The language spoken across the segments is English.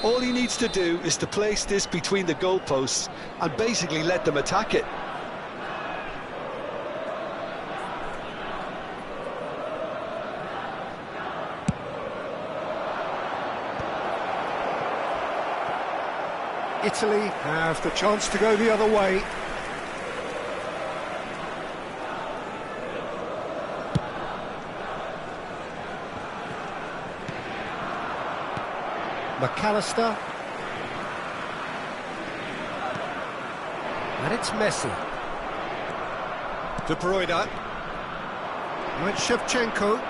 All he needs to do is to place this between the goalposts and basically let them attack it. Italy have the chance to go the other way. McAllister. And it's Messi. De Bruyne. Right, Shevchenko.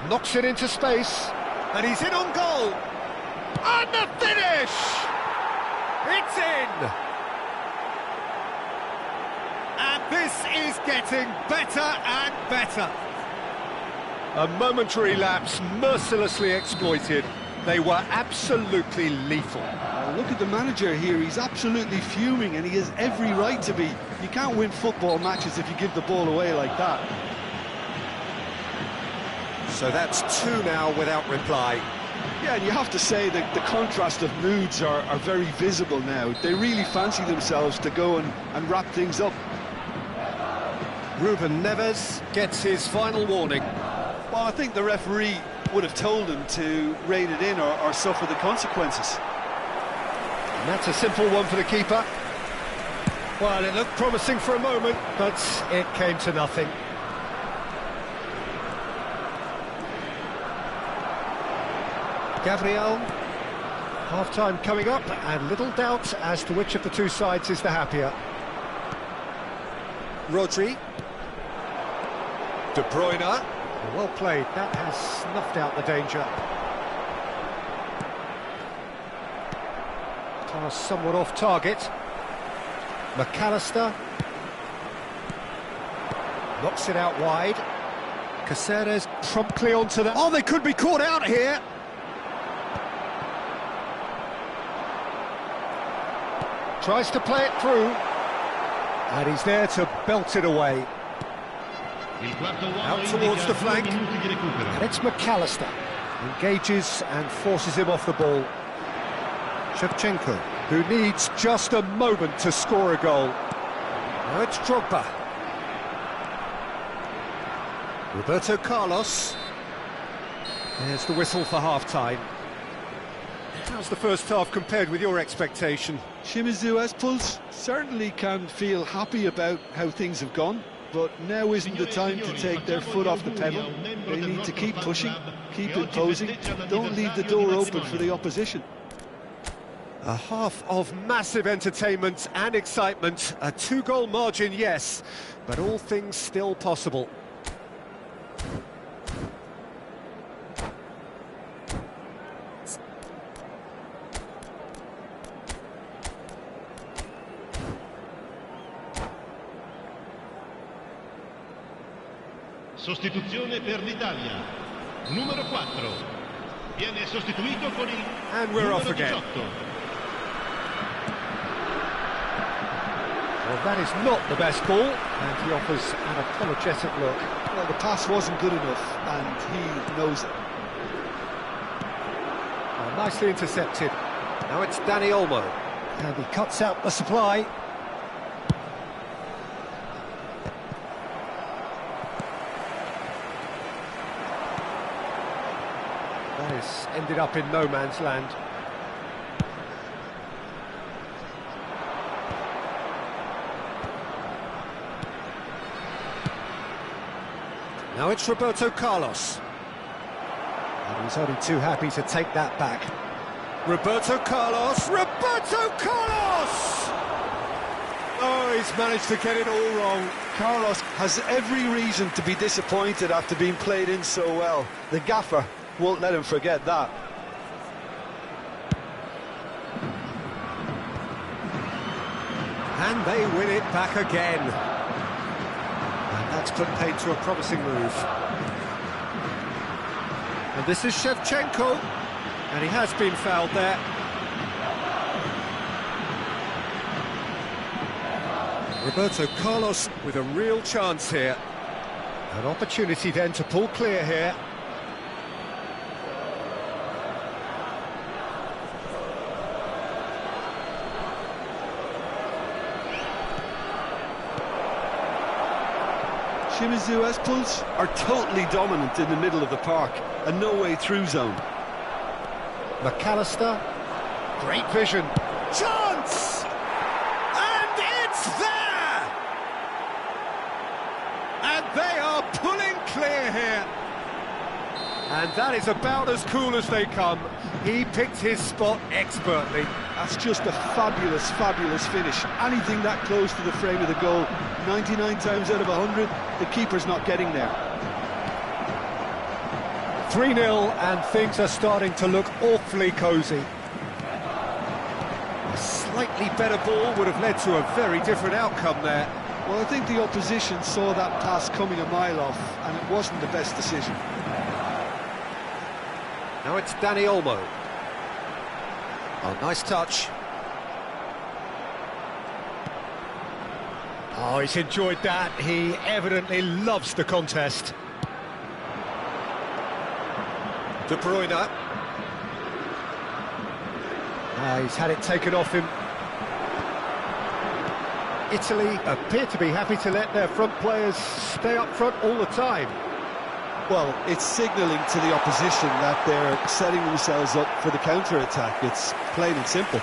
Knocks it into space. And he's in on goal. And the finish! It's in! And this is getting better and better. A momentary lapse mercilessly exploited. They were absolutely lethal. Look at the manager here, he's absolutely fuming and he has every right to be. You can't win football matches if you give the ball away like that. So that's 2 now without reply. Yeah, and you have to say that the contrast of moods are very visible now. They really fancy themselves to go and wrap things up. Ruben Neves gets his final warning. Well, I think the referee would have told him to rein it in or suffer the consequences. And that's a simple one for the keeper. Well, it looked promising for a moment, but it came to nothing. Gabriel, half-time coming up, and little doubt as to which of the two sides is the happier. Rodri. De Bruyne. Well played, that has snuffed out the danger. Pass somewhat off target. McAllister. Knocks it out wide. Caceres promptly onto that. Oh, they could be caught out here. Tries to play it through. And he's there to belt it away. Out towards the flank. And it's McAllister. Engages and forces him off the ball. Shevchenko, who needs just a moment to score a goal. Now it's Drogba. Roberto Carlos. There's the whistle for half-time. How's the first half compared with your expectation? Shimizu Espul's certainly can feel happy about how things have gone, but now isn't the time to take their foot off the pedal. They need to keep pushing, keep imposing, don't leave the door open for the opposition. A half of massive entertainment and excitement, a 2-goal margin, yes, but all things still possible. Sostituzione per l'Italia. Numero 4. Viene sostituito con il and we're off again. 18. Well, that is not the best ball, and he offers an apologetic look. Well, the pass wasn't good enough, and he knows it. Oh, nicely intercepted. Now it's Dani Olmo. And he cuts out the supply. That has ended up in no man's land. Now it's Roberto Carlos. And he's only too happy to take that back. Roberto Carlos! Roberto Carlos! Oh, he's managed to get it all wrong. Carlos has every reason to be disappointed after being played in so well. The gaffer won't let him forget that. And they win it back again. And that's put paid to a promising move. And this is Shevchenko. And he has been fouled there. Roberto Carlos with a real chance here. An opportunity then to pull clear here. Shimizu Espul's are totally dominant in the middle of the park, and no way through zone. McAllister, great vision, chance! And it's there! And they are pulling clear here. And that is about as cool as they come. He picked his spot expertly. That's just a fabulous, fabulous finish. Anything that close to the frame of the goal, 99 times out of 100, the keeper's not getting there. 3-0 and things are starting to look awfully cosy. A slightly better ball would have led to a very different outcome there. Well, I think the opposition saw that pass coming a mile off, and it wasn't the best decision. Now it's Danny Olmo. Oh, nice touch. Oh, he's enjoyed that. He evidently loves the contest. De Bruyne. He's had it taken off him. Italy appear to be happy to let their front players stay up front all the time. Well, it's signalling to the opposition that they're setting themselves up for the counter-attack. It's plain and simple.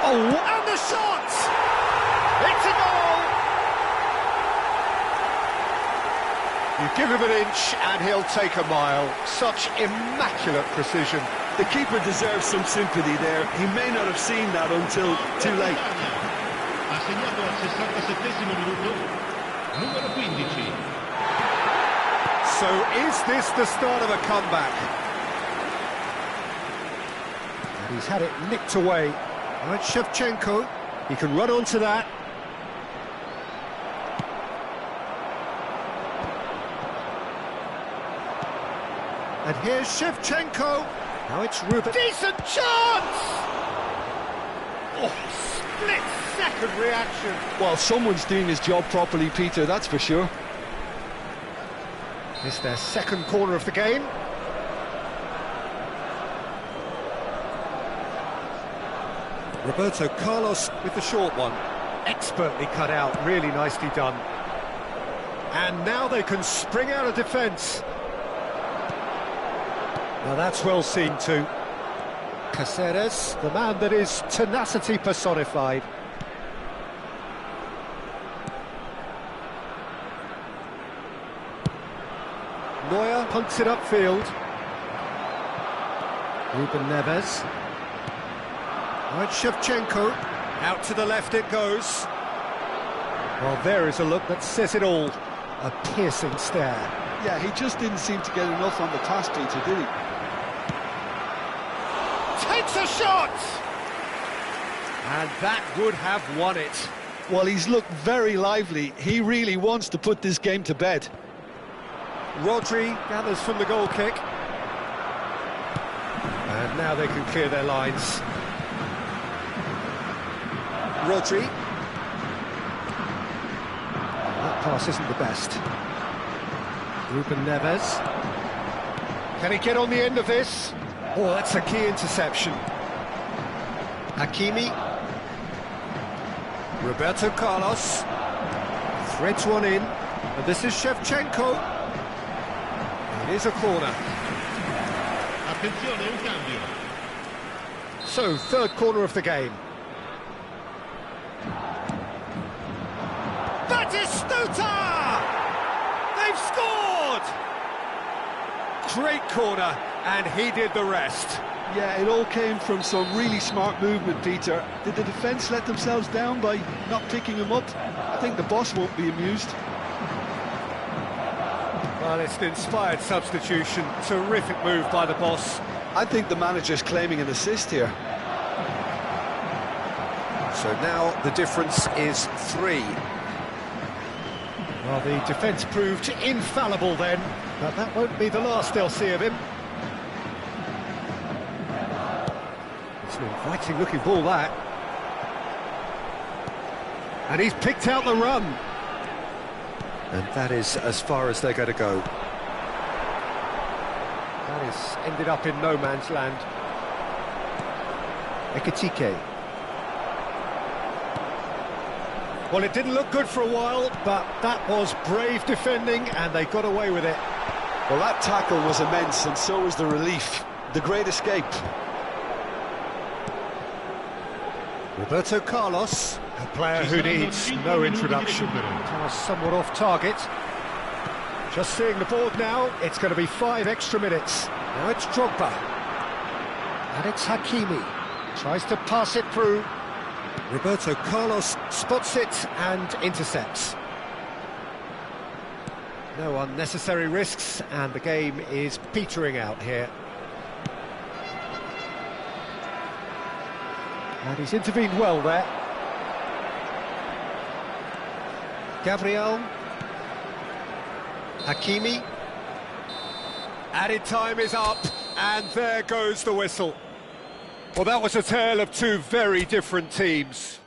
Oh, and the shot! It's a goal! You give him an inch and he'll take a mile. Such immaculate precision. The keeper deserves some sympathy there. He may not have seen that until too late. Ha segnato al 67esimo minuto, numero 15. So is this the start of a comeback? And he's had it nicked away. Right, Shevchenko, he can run onto that. And here's Shevchenko. Now it's Ruben. Decent chance! Oh, split-second reaction. Well, someone's doing his job properly, Peter, that's for sure. It's their second corner of the game. Roberto Carlos with the short one. Expertly cut out, really nicely done. And now they can spring out of defence. Now that's well seen too. Caceres, the man that is tenacity personified. Neuer punts it upfield. Ruben Neves. Right, Shevchenko. Out to the left it goes. Well, there is a look that says it all. A piercing stare. Yeah, he just didn't seem to get enough on the pass, Peter, did he? Takes a shot! And that would have won it. Well, he's looked very lively. He really wants to put this game to bed. Rodri gathers from the goal kick. And now they can clear their lines. Rodri. That pass isn't the best. Ruben Neves. Can he get on the end of this? Oh, that's a key interception. Hakimi. Roberto Carlos. Threads one in. And this is Shevchenko. It is a corner. Attenzione, un cambio. So, third corner of the game. Batistuta! They've scored! Great corner, and he did the rest. Yeah, it all came from some really smart movement, Peter. Did the defence let themselves down by not picking him up? I think the boss won't be amused. Well, it's an inspired substitution. Terrific move by the boss. I think the manager's claiming an assist here. So now the difference is 3. Well, the defence proved infallible then, but that won't be the last they'll see of him. It's an inviting looking ball, that. And he's picked out the run. And that is as far as they're going to go. That This ended up in no man's land. Ekitike. Well, it didn't look good for a while, but that was brave defending, and they got away with it. Well, that tackle was immense, and so was the relief. The great escape. Roberto Carlos, a player who needs no introduction. Was somewhat off target. Just seeing the board now, it's going to be 5 extra minutes. Now it's Drogba. And it's Hakimi. Tries to pass it through. Roberto Carlos spots it and intercepts. No unnecessary risks, and the game is petering out here. And he's intervened well there. Gabriel. Hakimi. Added time is up, and there goes the whistle. Well, that was a tale of two very different teams.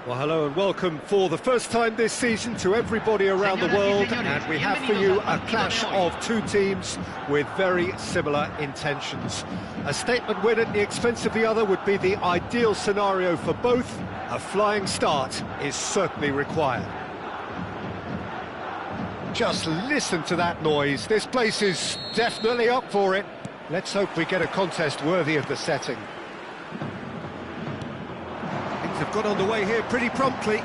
Well, hello and welcome for the first time this season to everybody around the world, and we have for you a clash of two teams with very similar intentions. A statement win at the expense of the other would be the ideal scenario for both. A flying start is certainly required. Just listen to that noise. This place is definitely up for it. Let's hope we get a contest worthy of the setting. Have got underway here pretty promptly.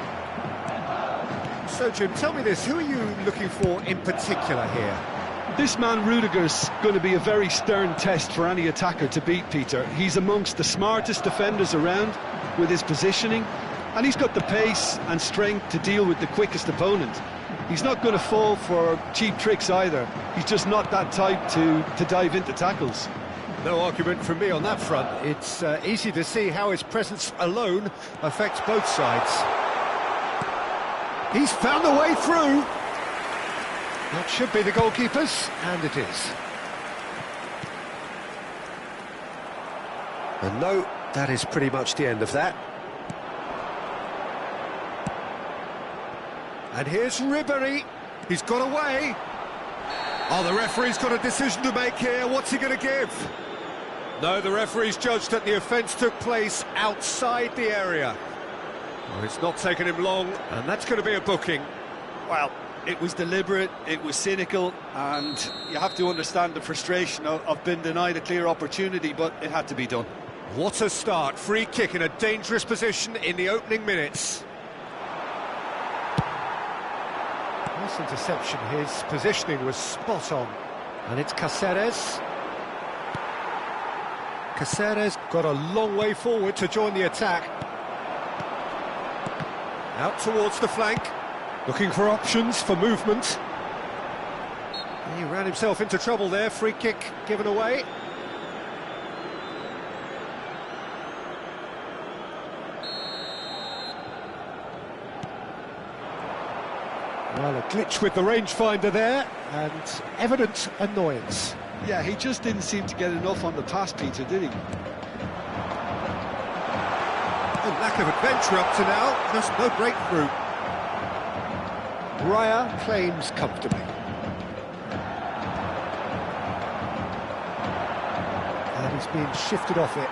So, Jim, tell me this, who are you looking for in particular here? This man Rudiger's going to be a very stern test for any attacker to beat, Peter. He's amongst the smartest defenders around with his positioning, and he's got the pace and strength to deal with the quickest opponent. He's not going to fall for cheap tricks either. He's just not that type to dive into tackles. No argument from me on that front. It's easy to see how his presence alone affects both sides. He's found a way through. That should be the goalkeeper's, and it is. And no, that is pretty much the end of that. And here's Ribéry. He's got away. Oh, the referee's got a decision to make here. What's he going to give? No, the referee's judged that the offence took place outside the area. Well, it's not taken him long, and that's going to be a booking. Well, it was deliberate, it was cynical, and you have to understand the frustration of being denied a clear opportunity, but it had to be done. What a start. Free kick in a dangerous position in the opening minutes. Nice interception. His positioning was spot on. And it's Cáceres. Cáceres got a long way forward to join the attack. Out towards the flank, looking for options for movement. He ran himself into trouble there. Free kick given away. Well, a glitch with the rangefinder there, and evident annoyance. Yeah, he just didn't seem to get enough on the pass, Peter, did he? Oh, lack of adventure up to now, just no breakthrough. Raya claims comfortably. And he's being shifted off it.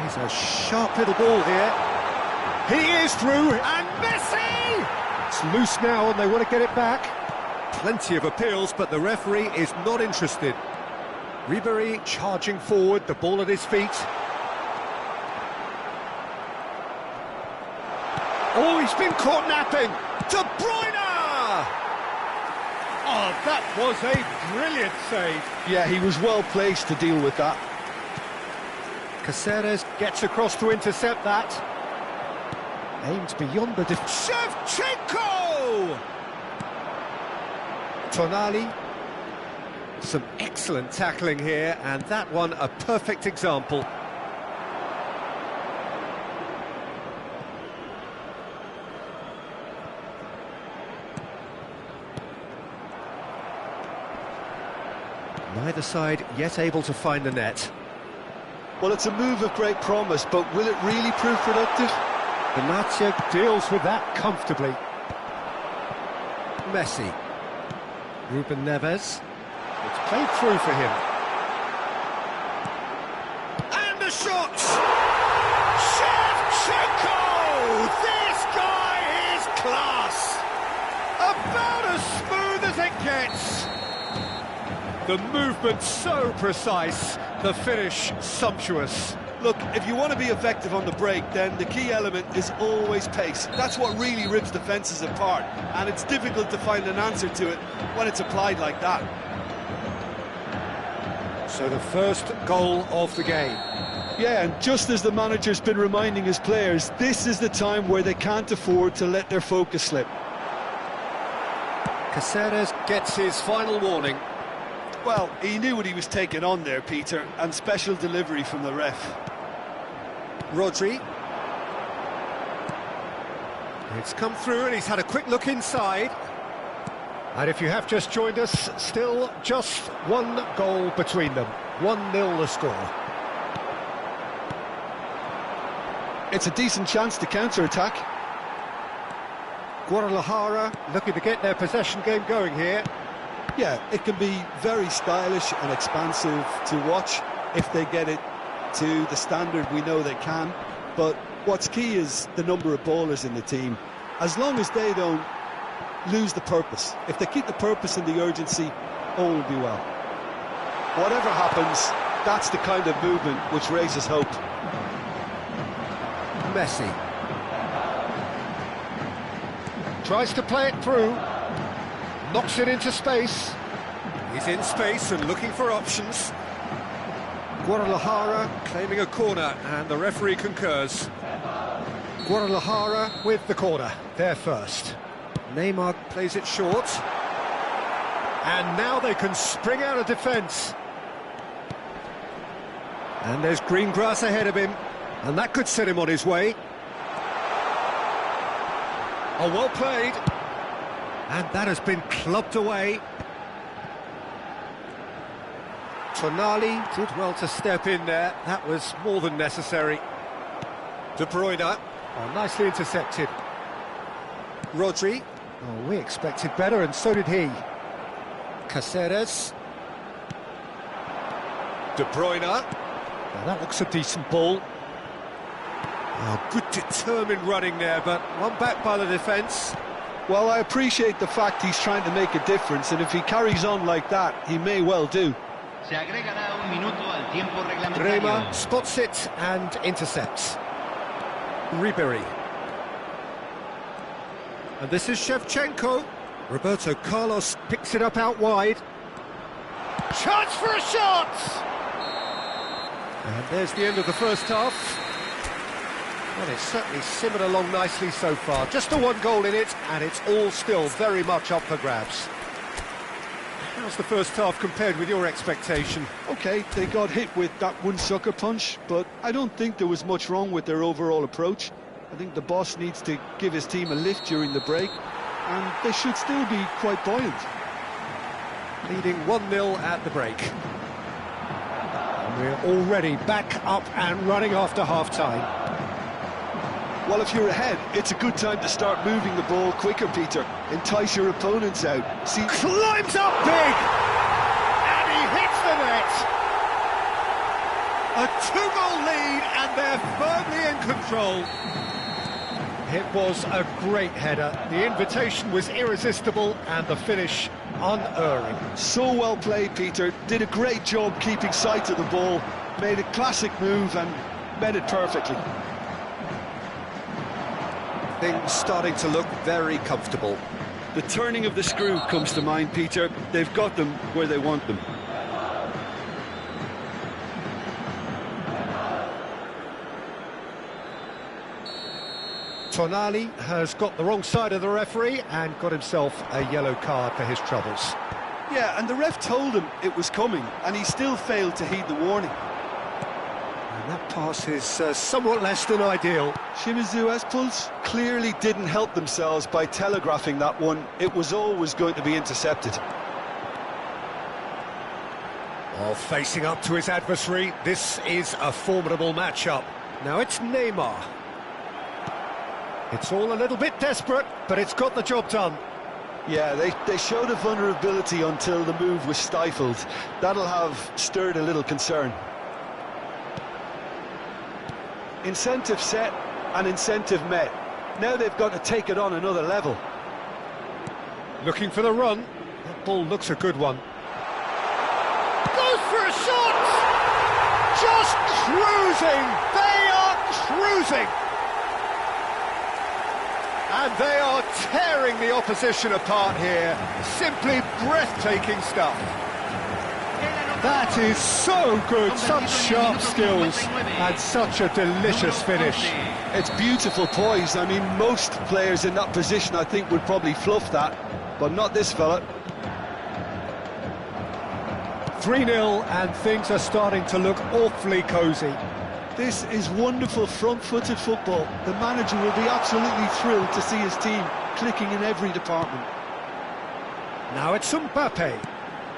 He's a sharp little ball here. He is through, and Messi! It's loose now, and they want to get it back. Plenty of appeals, but the referee is not interested. Ribéry charging forward, the ball at his feet. Oh, he's been caught napping. De Bruyne! Oh, that was a brilliant save. Yeah, he was well placed to deal with that. Cáceres gets across to intercept that. Aims beyond the Shevchenko! Tonali. Some excellent tackling here, and that one a perfect example. Neither side yet able to find the net. Well, it's a move of great promise, but will it really prove productive? Benatia deals with that comfortably. Messi. Ruben Neves. It's played through for him. And the shot! Shevchenko! This guy is class! About as smooth as it gets! The movement so precise, the finish sumptuous. Look, if you want to be effective on the break, then the key element is always pace. That's what really rips defences apart, and it's difficult to find an answer to it when it's applied like that. So the first goal of the game. Yeah, and just as the manager's been reminding his players, this is the time where they can't afford to let their focus slip. Cáceres gets his final warning. Well, he knew what he was taking on there, Peter, and special delivery from the ref. Rodri. It's come through and he's had a quick look inside. And if you have just joined us, still just one goal between them. 1-0 the score. It's a decent chance to counter-attack. Guadalajara looking to get their possession game going here. Yeah, it can be very stylish and expansive to watch if they get it to the standard we know they can. But what's key is the number of ballers in the team. As long as they don't lose the purpose, if they keep the purpose and the urgency, all will be well. Whatever happens, that's the kind of movement which raises hope. Messi tries to play it through, knocks it into space. He's in space and looking for options. Guadalajara claiming a corner, and the referee concurs. Guadalajara with the corner, there first. Neymar plays it short. And now they can spring out of defence. And there's green grass ahead of him, and that could set him on his way. Oh, well played. And that has been clubbed away. Tonali did well to step in there. That was more than necessary. De Bruyne. Oh, nicely intercepted. Rodri. Oh, we expected better, and so did he. Caceres. De Bruyne. Now that looks a decent ball. Oh, good determined running there, but one back by the defence. Well, I appreciate the fact he's trying to make a difference, and if he carries on like that, he may well do. Rema spots it and intercepts. Ribery. And this is Shevchenko. Roberto Carlos picks it up out wide. Chance for a shot! And there's the end of the first half. Well, it's certainly simmered along nicely so far. Just the one goal in it, and it's all still very much up for grabs. How's the first half compared with your expectation? OK, they got hit with that one sucker punch, but I don't think there was much wrong with their overall approach. I think the boss needs to give his team a lift during the break, and they should still be quite buoyant. Leading 1-0 at the break. And we're already back up and running after half-time. Well, if you're ahead, it's a good time to start moving the ball quicker, Peter. Entice your opponents out. See, climbs up big! And he hits the net! A 2-goal lead, and they're firmly in control. It was a great header. The invitation was irresistible, and the finish unerring. So well played, Peter. Did a great job keeping sight of the ball. Made a classic move and met it perfectly. Things starting to look very comfortable. The turning of the screw comes to mind, Peter. They've got them where they want them. Tonali has got the wrong side of the referee and got himself a yellow card for his troubles. Yeah, and the ref told him it was coming, and he still failed to heed the warning. And that pass is somewhat less than ideal. Shimizu Espul's clearly didn't help themselves by telegraphing that one. It was always going to be intercepted. Well, facing up to his adversary, this is a formidable matchup. Now it's Neymar. It's all a little bit desperate, but it's got the job done. Yeah, they showed a vulnerability until the move was stifled. That'll have stirred a little concern. Incentive set and incentive met. Now they've got to take it on another level. Looking for the run. That ball looks a good one. Goes for a shot! Just cruising! They are cruising! And they are tearing the opposition apart here. Simply breathtaking stuff. That is so good, such sharp skills, and such a delicious finish. It's beautiful poise. I mean, most players in that position, I think, would probably fluff that, but not this fella. 3-0, and things are starting to look awfully cosy. This is wonderful front-footed football. The manager will be absolutely thrilled to see his team clicking in every department. Now it's Mbappe.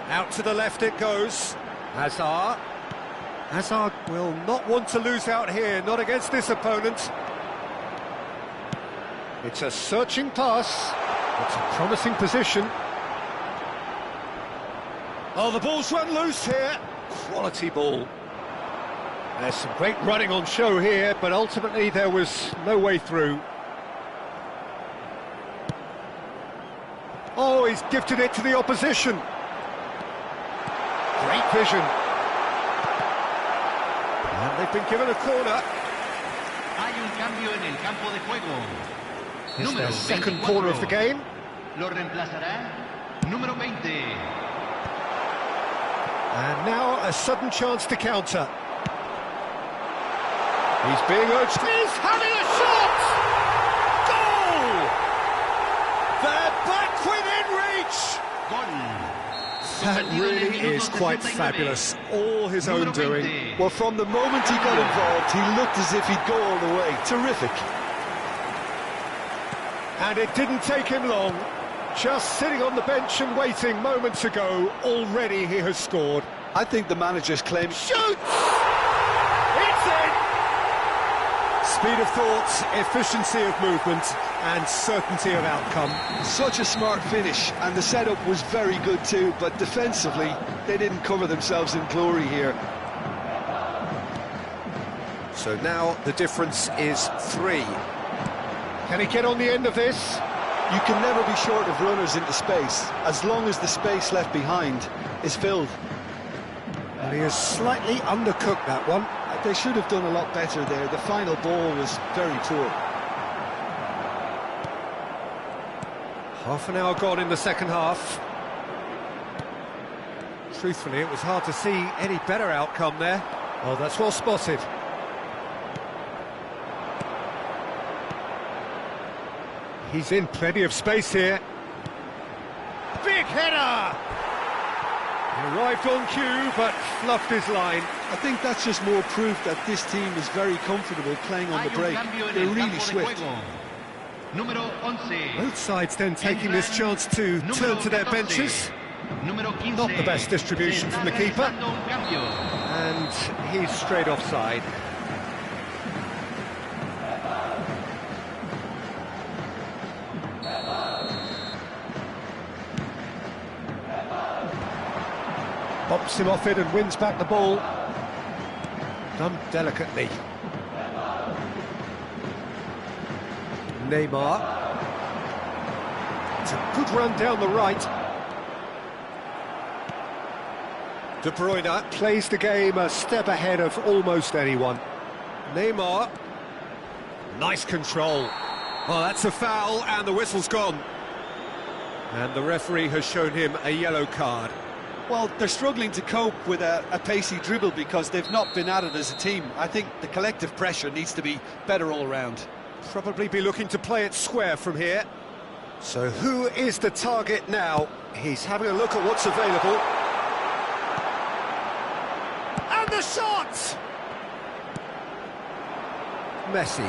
Out to the left it goes. Hazard. Hazard will not want to lose out here, not against this opponent. It's a searching pass. It's a promising position. Oh, the ball's run loose here. Quality ball. There's some great running on show here, but ultimately there was no way through. Oh, he's gifted it to the opposition. Great vision. And they've been given a corner. Hay un cambio en el campo de juego. It's their second corner of the game. Lo reemplazará número 20. And now a sudden chance to counter. He's being urged. He's having a shot! Goal! They're back within reach! That really is quite fabulous. All his own doing. Well, from the moment he got involved, he looked as if he'd go all the way. Terrific. And it didn't take him long. Just sitting on the bench and waiting moments ago, already he has scored. I think the manager's claim... Shoots! It's in! Speed of thought, efficiency of movement, and certainty of outcome. Such a smart finish, and the setup was very good too, but defensively, they didn't cover themselves in glory here. So now the difference is 3. Can he get on the end of this? You can never be short of runners into space, as long as the space left behind is filled. Well, he has slightly undercooked that one. They should have done a lot better there. The final ball was very poor. Half an hour gone in the second half. Truthfully, it was hard to see any better outcome there. Oh, that's well spotted. He's in plenty of space here. Big header! He arrived on cue, but fluffed his line. I think that's just more proof that this team is very comfortable playing on the break. They're really swift. Both sides then taking this chance to turn to their benches. Not the best distribution from the keeper. And he's straight offside. Bops him off it and wins back the ball. Done delicately. Neymar. It's a good run down the right. De Bruyne plays the game a step ahead of almost anyone. Neymar. Nice control. Oh, that's a foul and the whistle's gone. And the referee has shown him a yellow card. Well, they're struggling to cope with a pacey dribble because they've not been at it as a team. I think the collective pressure needs to be better all round. Probably be looking to play it square from here. So who is the target now? He's having a look at what's available. And the shot! Messi.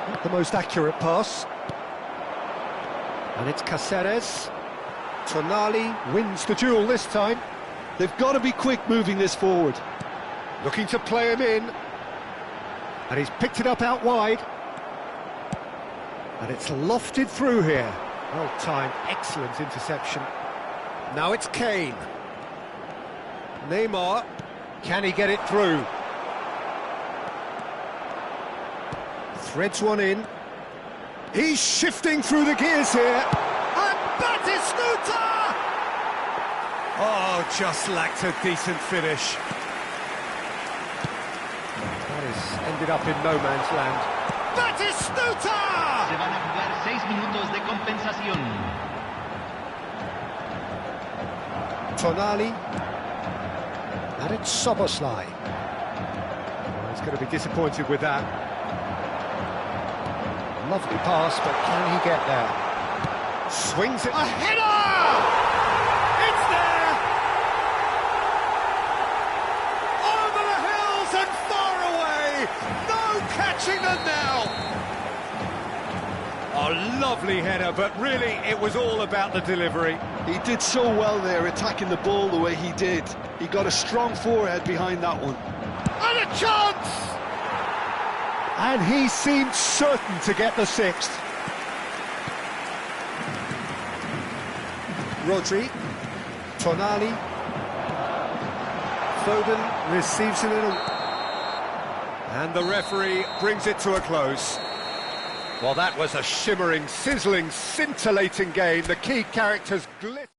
Not the most accurate pass. And it's Cáceres. Tonali wins the duel this time. They've got to be quick moving this forward. Looking to play him in. And he's picked it up out wide. And it's lofted through here. Well timed, excellent interception. Now it's Kane. Neymar. Can he get it through? Threads one in. He's shifting through the gears here. And Batistuta! Oh, just lacked a decent finish. That has ended up in no man's land. Batistuta! Se van a jugar 6 minutos de compensación. Tonali. And it's Soboslai. Well, he's going to be disappointed with that. Lovely pass, but can he get there? Swings it. A header! It's there! Over the hills and far away! No catching them now! A lovely header, but really it was all about the delivery. He did so well there, attacking the ball the way he did. He got a strong forehead behind that one. And a chance! And he seemed certain to get the 6th. Rodri, Tonali, Foden receives it in and the referee brings it to a close. Well, that was a shimmering, sizzling, scintillating game. The key characters glitter.